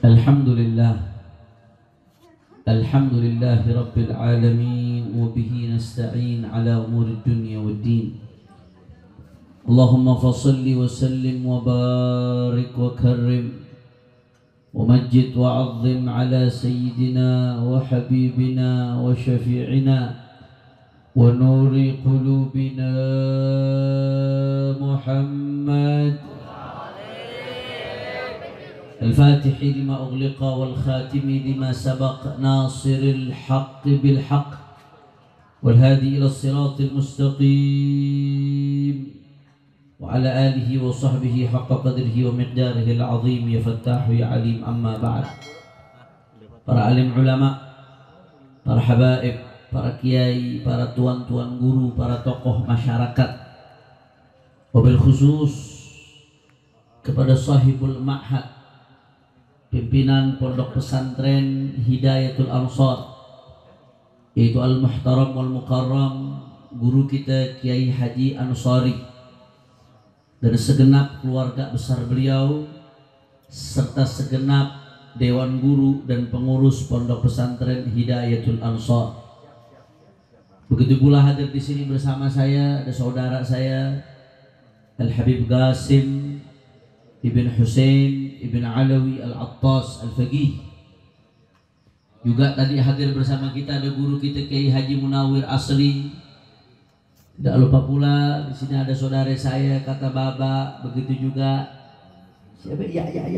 Alhamdulillah Rabbil alamin wa bihi nasta'in ala umuri dunya waddin. Allahumma fasalli wa sallim wa barik wa karrim wa majjid wa azzim ala sayyidina wa habibina wa syafi'ina wa nuri qulubina Muhammad الفاتح لما أغلق والخاتم لما سبق ناصر الحق بالحق والهادي إلى الصراط المستقيم وعلى آله وصحبه حق قدره ومقداره العظيم يا فتاح يا عليم. أما بعد. Para alim ulama, para habaib, para kiai, para tuan-tuan guru, para tokoh masyarakat, wabil khusus kepada sahibul ma'had, pimpinan pondok pesantren Hidayatul Ansar, yaitu Al-Muhtaram wal Mukarram, guru kita Kiai Haji Ansari, dan segenap keluarga besar beliau, serta segenap dewan guru dan pengurus pondok pesantren Hidayatul Ansar. Begitu pula hadir di sini bersama saya ada saudara saya Al-Habib Qasim Ibn Hussein Ibn Alawi Al-Attas Al-Faqih. Juga tadi hadir bersama kita ada guru kita Kiai Haji Munawir Asli. Tidak lupa pula di sini ada saudara saya kata Baba. Begitu juga siapa? Ya siapa?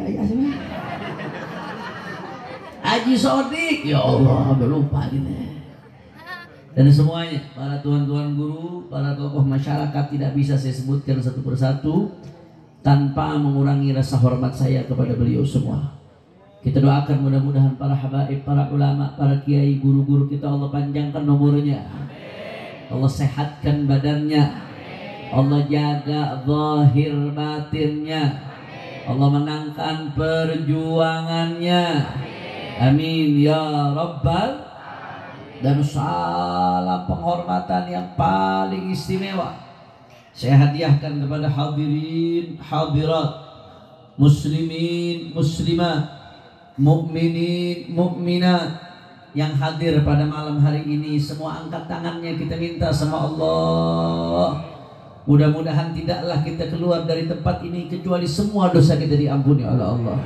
Haji Sodik. Ya Allah, udah lupa ini. Dan semuanya para tuan-tuan guru, para tokoh masyarakat tidak bisa saya sebutkan satu persatu tanpa mengurangi rasa hormat saya kepada beliau semua. Kita doakan mudah-mudahan para habaib, para ulama, para kiai, guru-guru kita Allah panjangkan umurnya, Allah sehatkan badannya, Allah jaga zahir batinnya, Allah menangkan perjuangannya. Amin ya rabbal. Dan salam penghormatan yang paling istimewa saya hadiahkan kepada hadirin, hadirat, muslimin, muslimat, mukminin, mukminat yang hadir pada malam hari ini. Semua angkat tangannya, kita minta sama Allah. Mudah-mudahan tidaklah kita keluar dari tempat ini kecuali semua dosa kita diampuni oleh Allah.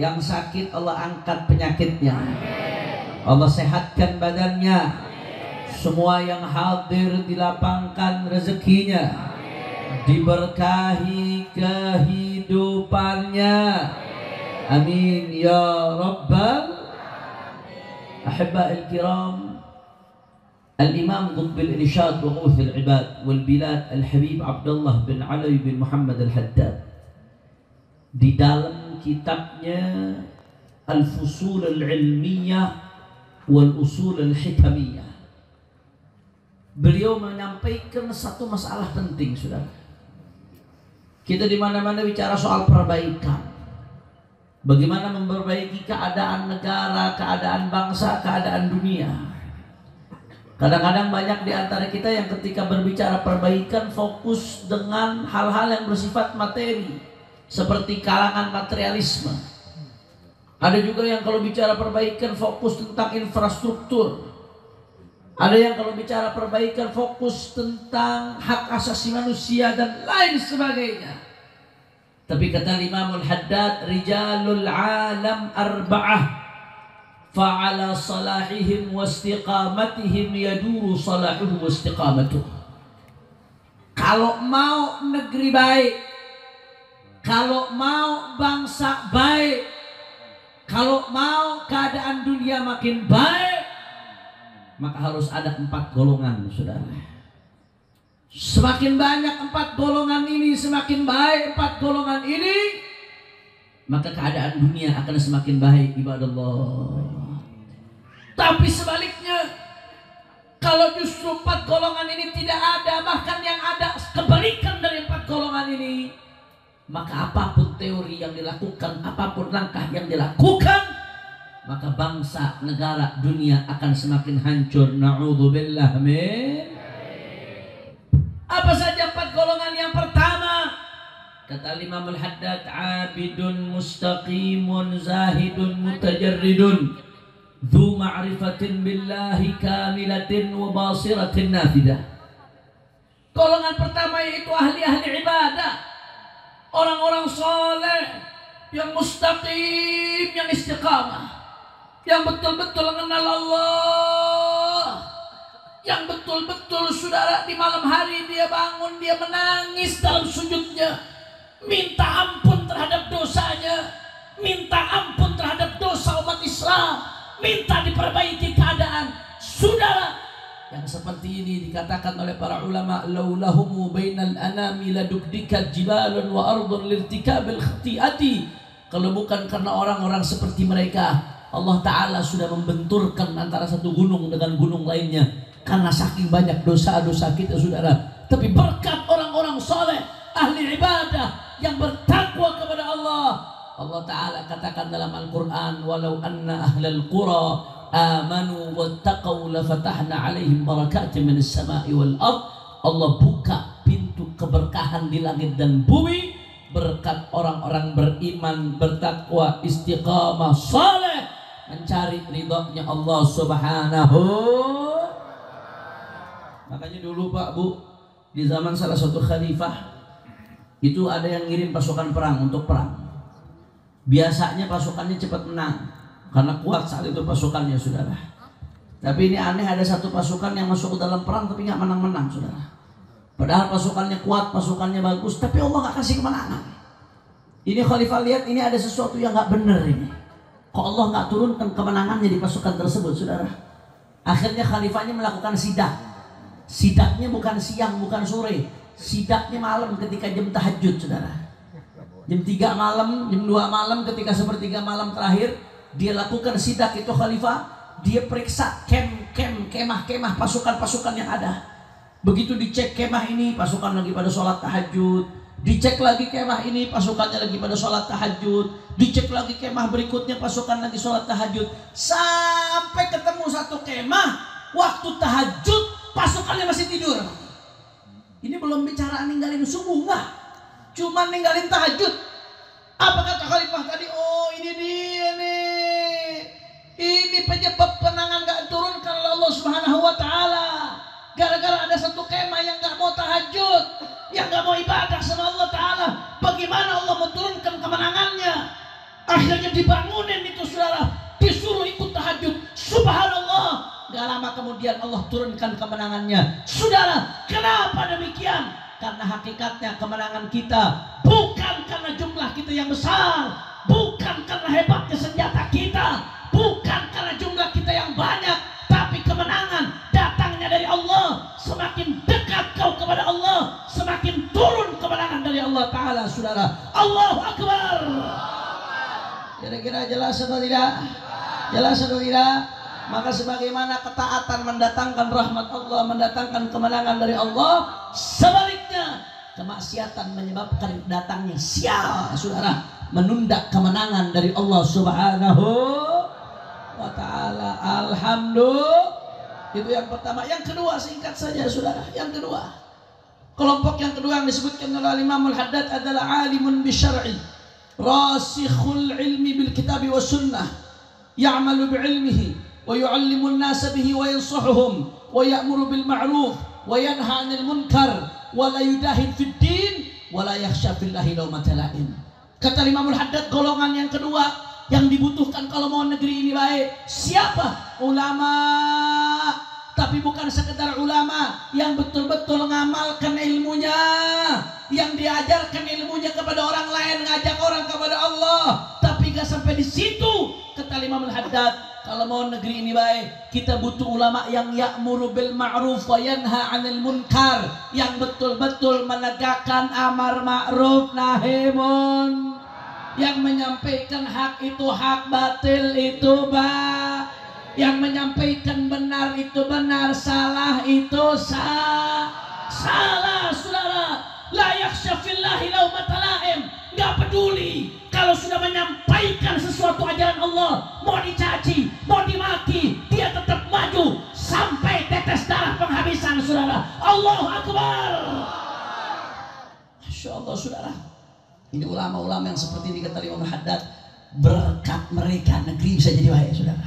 Yang sakit Allah angkat penyakitnya, Allah sehatkan badannya. Semua yang hadir dilapangkan rezekinya, diberkahi kehidupannya. Amin ya rabbal. Ahibba'il kiram, Al-Imam Qutbil Irsyad wa Ghawthil Ibad wal Bilad Al-Habib Abdullah bin Alawi bin Muhammad Al-Haddad, di dalam kitabnya Al-Fusul Al-Ilmiyah wal Usul Al-Hikamiyah, beliau menyampaikan satu masalah penting, saudara. Kita di mana-mana bicara soal perbaikan. Bagaimana memperbaiki keadaan negara, keadaan bangsa, keadaan dunia. Kadang-kadang banyak di antara kita yang ketika berbicara perbaikan fokus dengan hal-hal yang bersifat materi, seperti kalangan materialisme. Ada juga yang kalau bicara perbaikan fokus tentang infrastruktur. Ada yang kalau bicara perbaikan fokus tentang hak asasi manusia dan lain sebagainya. Tapi kata Imam Al-Haddad, rijalul alam arba'ah fa'ala salahihim wa istiqamatihim yaduru salahuhu wa istiqamatuh. Kalau mau negeri baik, kalau mau bangsa baik, kalau mau keadaan dunia makin baik, maka harus ada 4 golongan, saudara. Semakin banyak 4 golongan ini, semakin baik 4 golongan ini, maka keadaan dunia akan semakin baik, ibadallah. Tapi sebaliknya, kalau justru 4 golongan ini tidak ada, bahkan yang ada kebalikan dari 4 golongan ini, maka apapun teori yang dilakukan, apapun langkah yang dilakukan, maka bangsa, negara, dunia akan semakin hancur. Na'udzubillah min. Apa saja 4 golongan? Yang pertama, Kata Imam Al-Haddad, abidun mustaqimun zahidun mutajarridun dzu ma'rifatin billahi kamilatin wa basiratin nafidah. Golongan pertama yaitu ahli-ahli ibadah, orang-orang soleh yang mustaqim, yang istiqamah, yang betul-betul mengenal Allah, yang betul-betul saudara di malam hari dia bangun, dia menangis dalam sujudnya, minta ampun terhadap dosanya, minta ampun terhadap dosa umat Islam, minta diperbaiki keadaan. Saudara, yang seperti ini dikatakan oleh para ulama, laulahumu bainal anami ladukdikat jibalun wa ardun lirtikabil khati'ati. Kalau bukan karena orang-orang seperti mereka, Allah Ta'ala sudah membenturkan antara satu gunung dengan gunung lainnya karena saking banyak dosa-dosa kita, saudara. Tapi berkat orang-orang soleh, ahli ibadah yang bertakwa kepada Allah, Allah Ta'ala katakan dalam Al-Quran, walau anna ahlal qura amanu wattaqaw lafatahna alaihim barakatin minas sama'i wal ard. Allah buka pintu keberkahan di langit dan bumi berkat orang-orang beriman, bertakwa, istiqamah, saleh, mencari ridhonya Allah Subhanahu. Makanya dulu Pak Bu, di zaman salah satu khalifah itu ada yang ngirim pasukan perang untuk perang. Biasanya pasukannya cepat menang karena kuat saat itu pasukannya, saudara. Tapi ini aneh, ada satu pasukan yang masuk ke dalam perang tapi nggak menang-menang, saudara. Padahal pasukannya kuat, pasukannya bagus, tapi Allah nggak kasih kemenangan. Ini khalifah lihat ini ada sesuatu yang nggak benar ini. Kok Allah nggak turunkan kemenangannya di pasukan tersebut, saudara? Akhirnya khalifahnya melakukan sidak. Sidaknya bukan siang, bukan sore. Sidaknya malam ketika jam tahajud, saudara. Jam 3 malam, jam 2 malam, ketika sepertiga malam terakhir, dia lakukan sidak itu khalifah. Dia periksa kemah-kemah pasukan-pasukan yang ada. Begitu dicek kemah ini, pasukan lagi pada sholat tahajud. Dicek lagi kemah ini, pasukannya lagi pada sholat tahajud. Dicek lagi kemah berikutnya, pasukan lagi sholat tahajud. Sampai ketemu satu kemah, waktu tahajud, pasukannya masih tidur. Ini belum bicara ninggalin subuh, enggak, cuma ninggalin tahajud. Apa kata khalifah tadi? Oh, ini dia nih, ini penyebab penangan gak turun karena Allah Subhanahu wa Ta'ala. Gara-gara ada satu kemah yang gak mau tahajud, yang gak mau ibadah sama Allah Ta'ala. Bagaimana Allah mau turunkan kemenangannya? Akhirnya dibangunin itu, saudara, disuruh ikut tahajud. Subhanallah, gak lama kemudian Allah turunkan kemenangannya. Saudara, kenapa demikian? Karena hakikatnya kemenangan kita bukan karena jumlah kita yang besar, bukan karena hebatnya senjata kita, bukan karena jumlah kita yang banyak, tapi kemenangan datangnya dari Allah. Semakin dekat kau kepada Allah, semakin turun kemenangan dari Allah Ta'ala, saudara. Allahu Akbar. Kira-kira jelas atau tidak? Jelas atau tidak? Maka sebagaimana ketaatan mendatangkan rahmat Allah, mendatangkan kemenangan dari Allah, sebaliknya kemaksiatan menyebabkan datangnya sial, saudara, menunda kemenangan dari Allah Subhanahu wa Ta'ala. Alhamdulillah. Itu yang pertama. Yang kedua, singkat saja, saudara. Yang kedua, kelompok yang kedua yang disebutkan oleh Imam Al-Haddad adalah alimun bisyar'i, rasikhul ilmi bil kitabi wa sunnah, ya'malu bi'ilmihi wa yu'allimun nasa bihi wa yansuhuhum wa ya'muru bil ma'ruf wa yanha 'anil munkar wa la yudahid fid din wa la yakhsha fillahi lawmata la'im. Kata Imam Al-Haddad, golongan yang kedua yang dibutuhkan kalau mau negeri ini baik, siapa? Ulama. Tapi bukan sekedar ulama yang betul-betul mengamalkan ilmunya, yang diajarkan ilmunya kepada orang lain, ngajak orang kepada Allah. Tapi gak sampai di situ. Kata Imam Al-Haddad, kalau mau negeri ini baik, kita butuh ulama yang ya'muru bil ma'ruf wa yanha 'anil munkar, yang betul-betul menegakkan amar ma'ruf nahi munkar, yang menyampaikan hak itu hak, batil itu batil, yang menyampaikan benar itu benar, salah itu salah, saudara. La yakhsha fillahi lawmata la'im. Gak peduli kalau sudah menyampaikan sesuatu ajaran Allah, mau dicaci, mau dimaki, dia tetap maju sampai tetes darah penghabisan, saudara. Allahu Akbar. Masya Allah, saudara. Ini ulama-ulama yang seperti ini kata Imam Haddad, berkat mereka negeri bisa jadi baik, saudara.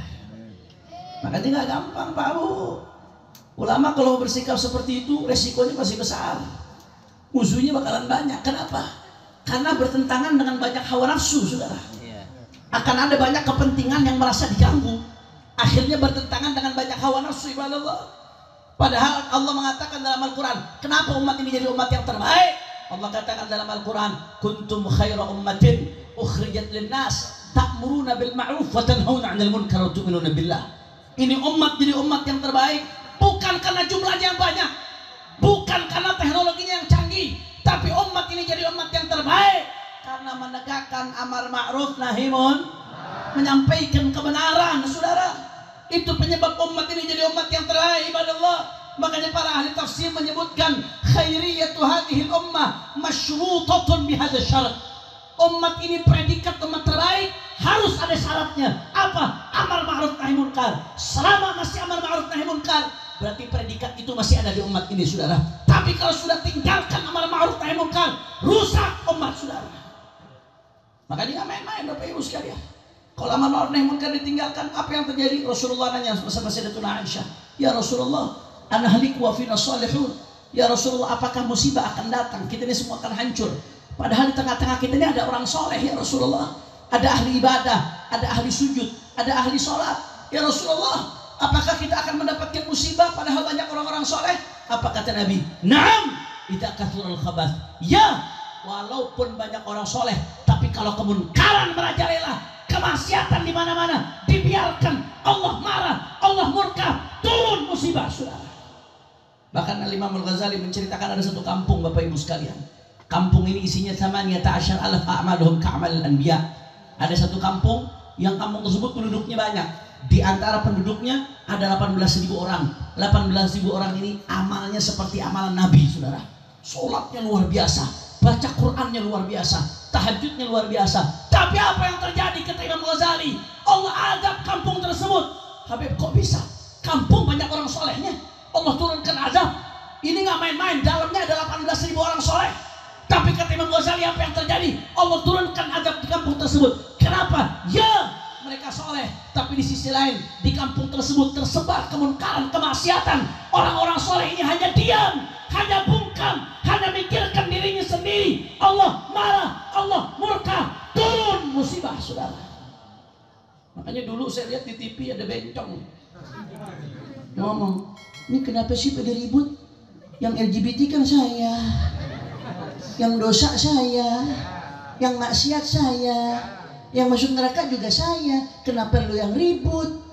Makanya nggak gampang Pak Bu. Ulama kalau bersikap seperti itu resikonya masih besar, musuhnya bakalan banyak. Kenapa? Karena bertentangan dengan banyak hawa nafsu, saudara. Akan ada banyak kepentingan yang merasa diganggu, akhirnya bertentangan dengan banyak hawa nafsu, ibadah Allah. Padahal Allah mengatakan dalam Al-Quran, kenapa umat ini jadi umat yang terbaik? Allah katakan dalam Al-Quran, kuntum khaira ummatin ukhrijat linnas ta'muruna bil ma'ruf wa tanhauna 'anil munkar wa tu'minuna billah. Ini umat jadi umat yang terbaik bukan karena jumlahnya yang banyak, bukan karena teknologinya yang canggih, tapi umat ini jadi umat yang terbaik karena menegakkan amar ma'ruf nahi munkar, menyampaikan kebenaran, saudara. Itu penyebab umat ini jadi umat yang terbaik, ibadah Allah. Makanya para ahli tafsir menyebutkan khairiyatu hadhil ummah masyrutatun bihadza syarat. Umat ini predikat umat terbaik harus ada syaratnya. Apa? Amar ma'ruf nahi munkar. Selama masih amar ma'ruf nahi munkar, berarti predikat itu masih ada di umat ini, saudara. Tapi kalau sudah tinggalkan amar ma'ruf nahi munkar, rusak umat, saudara. Makanya nggak main-main Bapak Ibu sekalian. Kalau amar ma'ruf nahi munkar ditinggalkan, apa yang terjadi? Rasulullah nanya bersama Sayyidatuna Aisyah, "Ya Rasulullah, ana halik wa fina salihun." Ya Rasulullah, apakah musibah akan datang? Kita ini semua akan hancur. Padahal di tengah-tengah kita ini ada orang soleh, ya Rasulullah. Ada ahli ibadah, ada ahli sujud, ada ahli sholat. Ya Rasulullah, apakah kita akan mendapatkan musibah padahal banyak orang-orang soleh? Apa kata Nabi? Naam, idza kathurul khabath. Ya, walaupun banyak orang soleh, tapi kalau kemungkaran merajalela, kemaksiatan di mana-mana, dibiarkan, Allah marah, Allah murka, turun musibah, saudara. Bahkan Imam Al-Ghazali menceritakan ada satu kampung, Bapak Ibu sekalian. Kampung ini isinya 18,000 a'maluhum ka'amal anbiya. Ada satu kampung yang kampung tersebut penduduknya banyak. Di antara penduduknya ada 18.000 orang. 18.000 orang ini amalnya seperti amalan Nabi, saudara. Sholatnya luar biasa, baca Qurannya luar biasa, tahajudnya luar biasa. Tapi apa yang terjadi kata Imam Ghazali? Allah azab kampung tersebut. Habib, kok bisa? Kampung banyak orang solehnya, Allah turunkan azab. Ini nggak main-main, dalamnya ada 18.000 orang soleh. Tapi kata Imam Ghazali, apa yang terjadi? Allah turunkan azab di kampung tersebut. Kenapa? Ya, mereka soleh, tapi di sisi lain di kampung tersebut tersebar kemunkaran, kemaksiatan. Orang-orang soleh ini hanya diam, hanya bungkam, hanya mikirkan dirinya sendiri. Allah marah, Allah murka, turun musibah, saudara. Makanya dulu saya lihat di TV ada bencong ngomong, ini kenapa sih pada ribut? Yang LGBT kan saya, yang dosa saya, yang maksiat saya, yang masuk neraka juga saya. Kenapa lu yang ribut?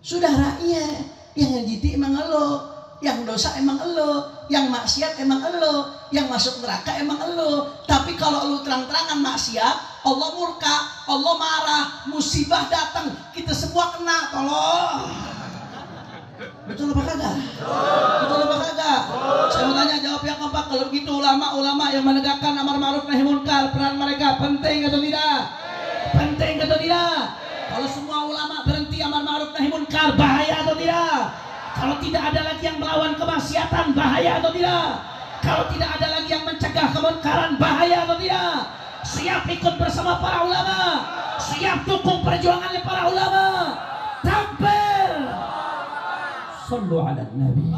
Sudah rakyat, yang LGBT emang elo, yang dosa emang elo, yang maksiat emang elo, yang masuk neraka emang elo. Tapi kalau lu terang-terangan maksiat, Allah murka, Allah marah, musibah datang, kita semua kena. Tolong. Betul apa kagak? Betul apa kagak? Saya mau tanya, jawab yang kompak. Kalau begitu ulama-ulama yang menegakkan amar ma'ruf nahi munkar, peran mereka penting atau tidak? Penting atau tidak? Kalau semua ulama berhenti amar ma'ruf nahi munkar, bahaya atau tidak? Kalau tidak ada lagi yang melawan kemaksiatan, bahaya atau tidak? Kalau tidak ada lagi yang mencegah kemunkaran, bahaya atau tidak? Siap ikut bersama para ulama, siap dukung perjuangannya para ulama. Takbir. Sallu ala Nabi.